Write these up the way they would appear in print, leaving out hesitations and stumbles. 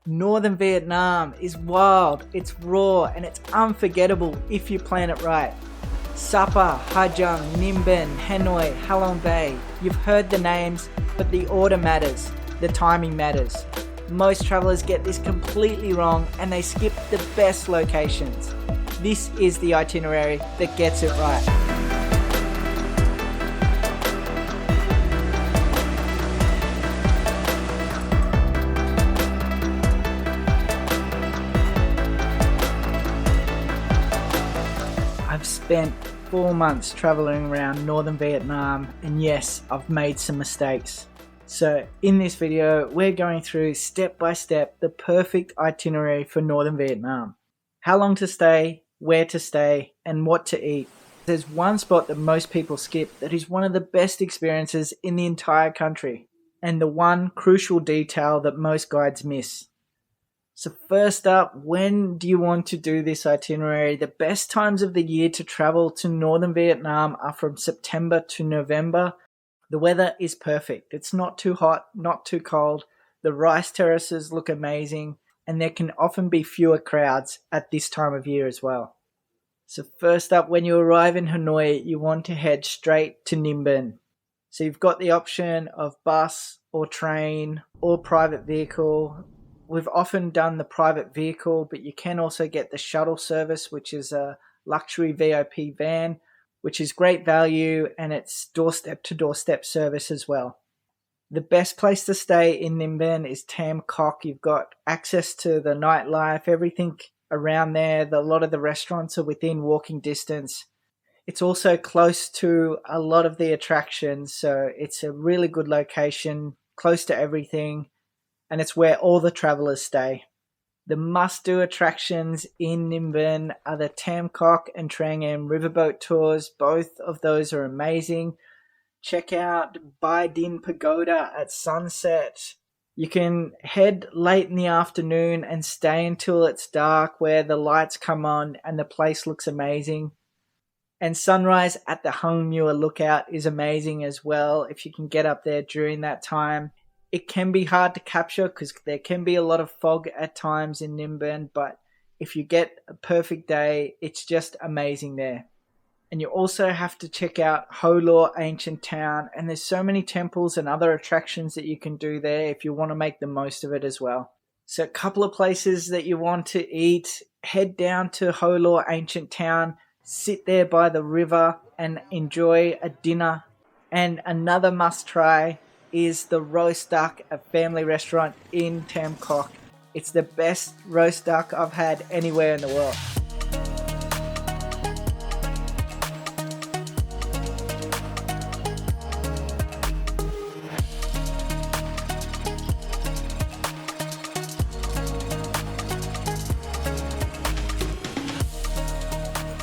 Northern Vietnam is wild, it's raw, and it's unforgettable if you plan it right. Sapa, Ha Giang, Ninh Binh, Hanoi, Halong Bay. You've heard the names, but the order matters, the timing matters. Most travelers get this completely wrong and they skip the best locations. This is the itinerary that gets it right. I've spent 4 months traveling around northern Vietnam, and yes, I've made some mistakes. So in this video, we're going through step by step the perfect itinerary for northern Vietnam. How long to stay, where to stay, and what to eat. There's one spot that most people skip that is one of the best experiences in the entire country, and the one crucial detail that most guides miss. So first up, when do you want to do this itinerary? The best times of the year to travel to northern Vietnam are from September to November. The weather is perfect. It's not too hot, not too cold. The rice terraces look amazing, and there can often be fewer crowds at this time of year as well. So first up, when you arrive in Hanoi, you want to head straight to Ninh Binh. So you've got the option of bus or train or private vehicle. We've often done the private vehicle, but you can also get the shuttle service, which is a luxury VIP van, which is great value, and it's doorstep to doorstep service as well. The best place to stay in Ninh Binh is Tam Coc. You've got access to the nightlife, everything around there. A lot of the restaurants are within walking distance. It's also close to a lot of the attractions, so it's a really good location, close to everything. And it's where all the travelers stay. The must-do attractions in Ninh Binh are the Tam Coc and Trang riverboat tours. Both of those are amazing. Check out Bai Din Pagoda at sunset. You can head late in the afternoon and stay until it's dark, where the lights come on and the place looks amazing. And sunrise at the Hung Muir Lookout is amazing as well if you can get up there during that time. It can be hard to capture because there can be a lot of fog at times in Ninh Binh, but if you get a perfect day, it's just amazing there. And you also have to check out Ho Lo Ancient Town, and there's so many temples and other attractions that you can do there if you want to make the most of it as well. So a couple of places that you want to eat: head down to Ho Lo Ancient Town, sit there by the river and enjoy a dinner. And another must try is the roast duck, a family restaurant in Tam Coc. It's the best roast duck I've had anywhere in the world.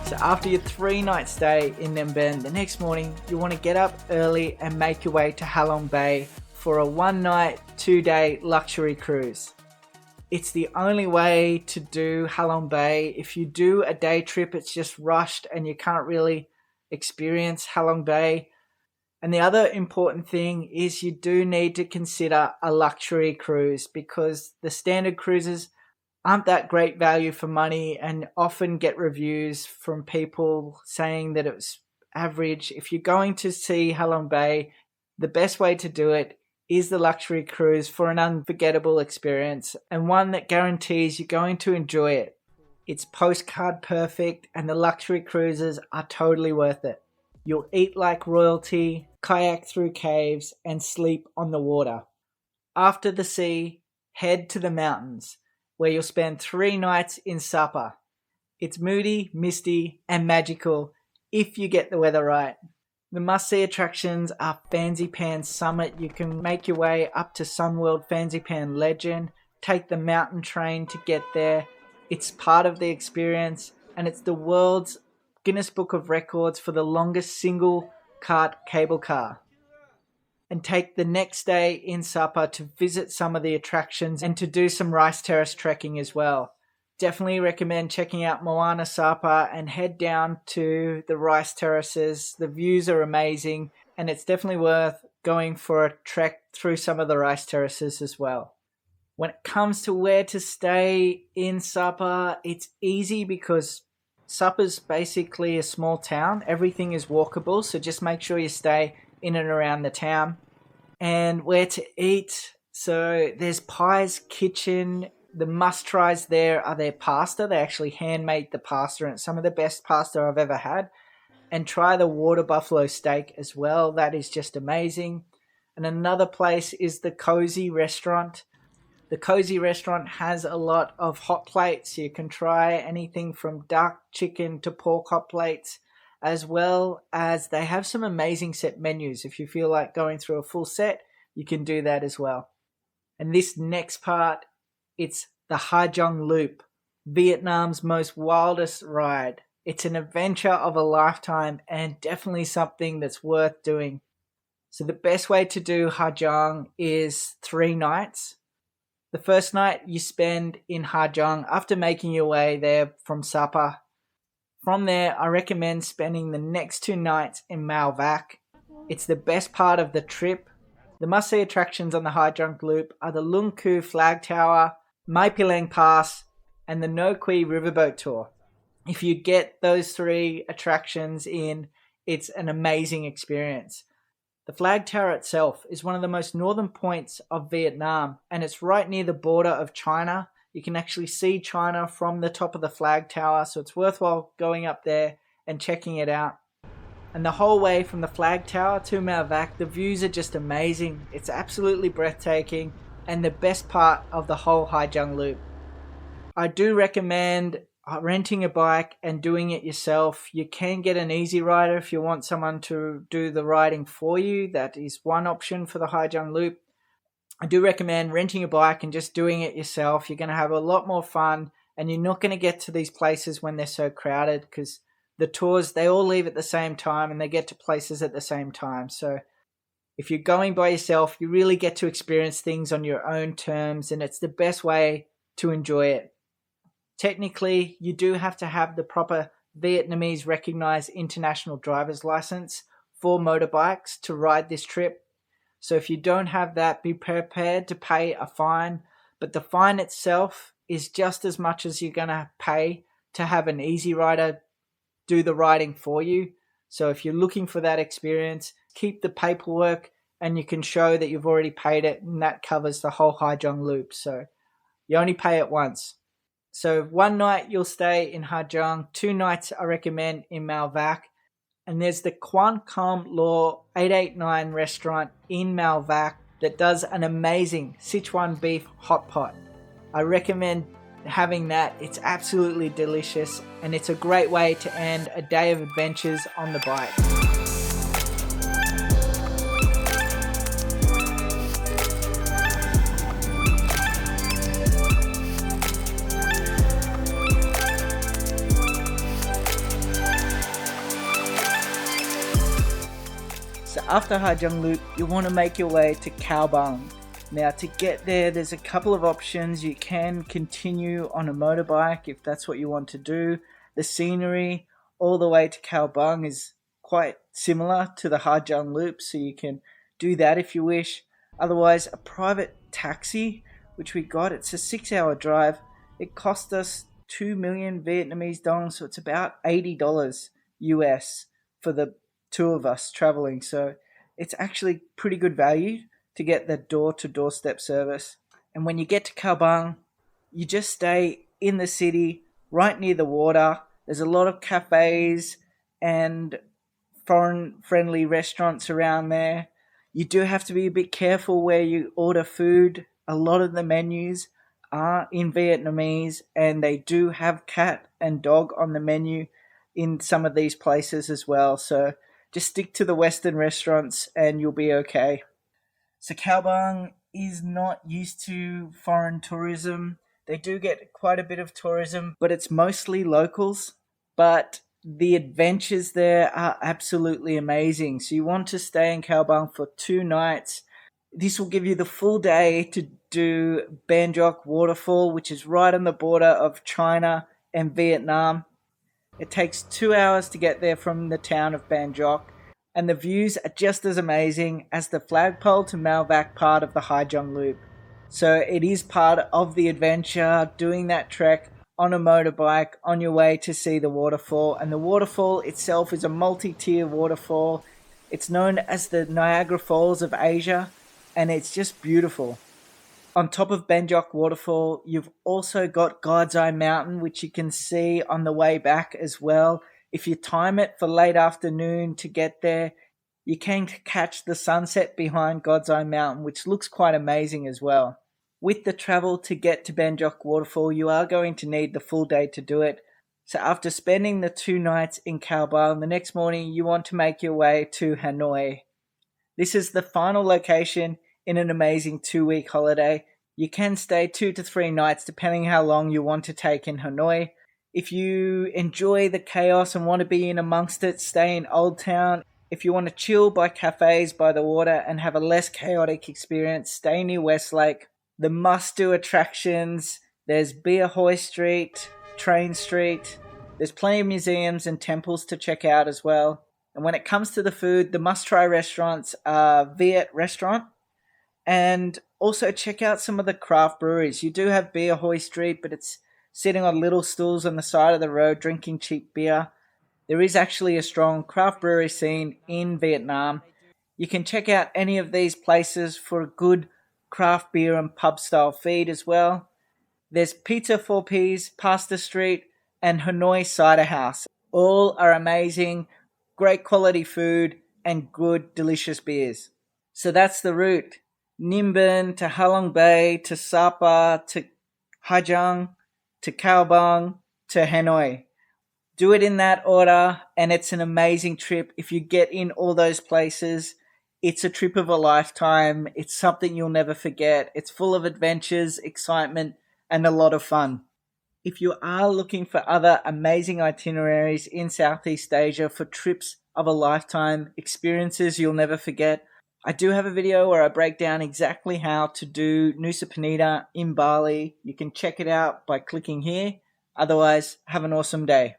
So after your 3-night stay in Ninh Binh, the next morning you want to get up early and make your way to Halong Bay for a 1-night, 2-day luxury cruise. It's the only way to do Halong Bay. If you do a day trip, it's just rushed and you can't really experience Halong Bay. And the other important thing is you do need to consider a luxury cruise, because the standard cruises aren't that great value for money and often get reviews from people saying that it's average. If you're going to see Halong Bay, the best way to do it is the luxury cruise for an unforgettable experience, and one that guarantees you're going to enjoy it. It's postcard perfect, and the luxury cruises are totally worth it. You'll eat like royalty, kayak through caves, and sleep on the water. After the sea, head to the mountains, where you'll spend 3 nights in Sapa. It's moody, misty, and magical if you get the weather right. The must-see attractions are Fansipan Summit. You can make your way up to Sunworld Fansipan Legend, take the mountain train to get there. It's part of the experience, and it's the world's Guinness Book of Records for the longest single cart cable car. And take the next day in Sapa to visit some of the attractions and to do some rice terrace trekking as well. Definitely recommend checking out Moana Sapa and head down to the rice terraces. The views are amazing, and it's definitely worth going for a trek through some of the rice terraces as well. When it comes to where to stay in Sapa, it's easy because Sapa's basically a small town. Everything is walkable, so just make sure you stay in and around the town. And where to eat, so there's Pie's Kitchen. The must-tries there are their pasta. They actually handmade the pasta, and it's some of the best pasta I've ever had. And try the water buffalo steak as well. That is just amazing. And another place is the Cozy Restaurant. The Cozy Restaurant has a lot of hot plates. You can try anything from duck, chicken to pork hot plates, as well as they have some amazing set menus. If you feel like going through a full set, you can do that as well. And this next part, it's the Giang Loop, Vietnam's most wildest ride. It's an adventure of a lifetime and definitely something that's worth doing. So the best way to do Ha Giang is 3 nights. The first night you spend in Ha Giang after making your way there from Sapa. From there, I recommend spending the next 2 nights in Mao Vac. It's the best part of the trip. The must-see attractions on the Ha Giang Loop are the Lung Ku Flag Tower, Mai Pilang Pass, and the No Kui Riverboat Tour. If you get those 3 attractions in, it's an amazing experience. The flag tower itself is one of the most northern points of Vietnam, and it's right near the border of China. You can actually see China from the top of the flag tower, so it's worthwhile going up there and checking it out. And the whole way from the flag tower to Mao Vac, the views are just amazing. It's absolutely breathtaking and the best part of the whole Ha Giang Loop. I do recommend renting a bike and doing it yourself. You can get an easy rider if you want someone to do the riding for you. That is one option for the Ha Giang Loop. I do recommend renting a bike and just doing it yourself. You're going to have a lot more fun, and you're not going to get to these places when they're so crowded, because the tours, they all leave at the same time and they get to places at the same time. So if you're going by yourself, you really get to experience things on your own terms, and it's the best way to enjoy it. Technically, you do have to have the proper Vietnamese recognized international driver's license for motorbikes to ride this trip. So if you don't have that, be prepared to pay a fine. But the fine itself is just as much as you're going to pay to have an easy rider do the riding for you. So if you're looking for that experience, keep the paperwork and you can show that you've already paid it, and that covers the whole Ha Giang Loop. So you only pay it once. So 1 night you'll stay in Ha Giang, 2 nights I recommend in Mao Vac. And there's the Quan Cam Law 889 restaurant in Mao Vac that does an amazing Sichuan beef hot pot. I recommend having that. It's absolutely delicious, and it's a great way to end a day of adventures on the bike. So after Ha Giang Loop, you want to make your way to Cao Bang. Now to get there, there's a couple of options. You can continue on a motorbike if that's what you want to do. The scenery all the way to Cao Bang is quite similar to the Ha Giang Loop, so you can do that if you wish. Otherwise, a private taxi, which we got, it's a 6-hour drive. It cost us 2 million Vietnamese dong, so it's about $80 US for the 2 of us traveling. So it's actually pretty good value to get the door-to-doorstep service. And when you get to Cao Bang, you just stay in the city, right near the water. There's a lot of cafes and foreign-friendly restaurants around there. You do have to be a bit careful where you order food. A lot of the menus are in Vietnamese, and they do have cat and dog on the menu in some of these places as well. So just stick to the Western restaurants and you'll be okay. So Cao Bang is not used to foreign tourism. They do get quite a bit of tourism, but it's mostly locals. But the adventures there are absolutely amazing. So you want to stay in Cao Bang for 2 nights. This will give you the full day to do Ban Giok Waterfall, which is right on the border of China and Vietnam. It takes 2 hours to get there from the town of Ban Giok, and the views are just as amazing as the flagpole to Mao Vac part of the Ha Giang Loop. So it is part of the adventure, doing that trek on a motorbike on your way to see the waterfall. And the waterfall itself is a multi-tier waterfall. It's known as the Niagara Falls of Asia, and it's just beautiful. On top of Benjok Waterfall, you've also got God's Eye Mountain, which you can see on the way back as well. If you time it for late afternoon to get there, you can catch the sunset behind God's Eye Mountain, which looks quite amazing as well. With the travel to get to Benjok Waterfall, you are going to need the full day to do it. So after spending the 2 nights in Cao Bang, the next morning you want to make your way to Hanoi. This is the final location in an amazing 2-week holiday. You can stay 2 to 3 nights depending how long you want to take in Hanoi. If you enjoy the chaos and want to be in amongst it, stay in Old Town. If you want to chill by cafes by the water and have a less chaotic experience, stay near Westlake. The must-do attractions, there's Bia Hoi Street, Train Street. There's plenty of museums and temples to check out as well. And when it comes to the food, the must-try restaurants are Viet Restaurant. And also check out some of the craft breweries. You do have Bia Hoi Street, but it's sitting on little stools on the side of the road drinking cheap beer. There is actually a strong craft brewery scene in Vietnam. You can check out any of these places for a good craft beer and pub style feed as well. There's Pizza 4Ps, Pasta Street, and Hanoi Cider House. All are amazing, great quality food, and good, delicious beers. So that's the route. Ninh Binh to Halong Bay to Sapa to Haijiang to Cao Bang to Hanoi. Do it in that order, and it's an amazing trip. If you get in all those places, it's a trip of a lifetime. It's something you'll never forget. It's full of adventures, excitement, and a lot of fun. If you are looking for other amazing itineraries in Southeast Asia for trips of a lifetime, experiences you'll never forget, I do have a video where I break down exactly how to do Nusa Penida in Bali. You can check it out by clicking here. Otherwise, have an awesome day.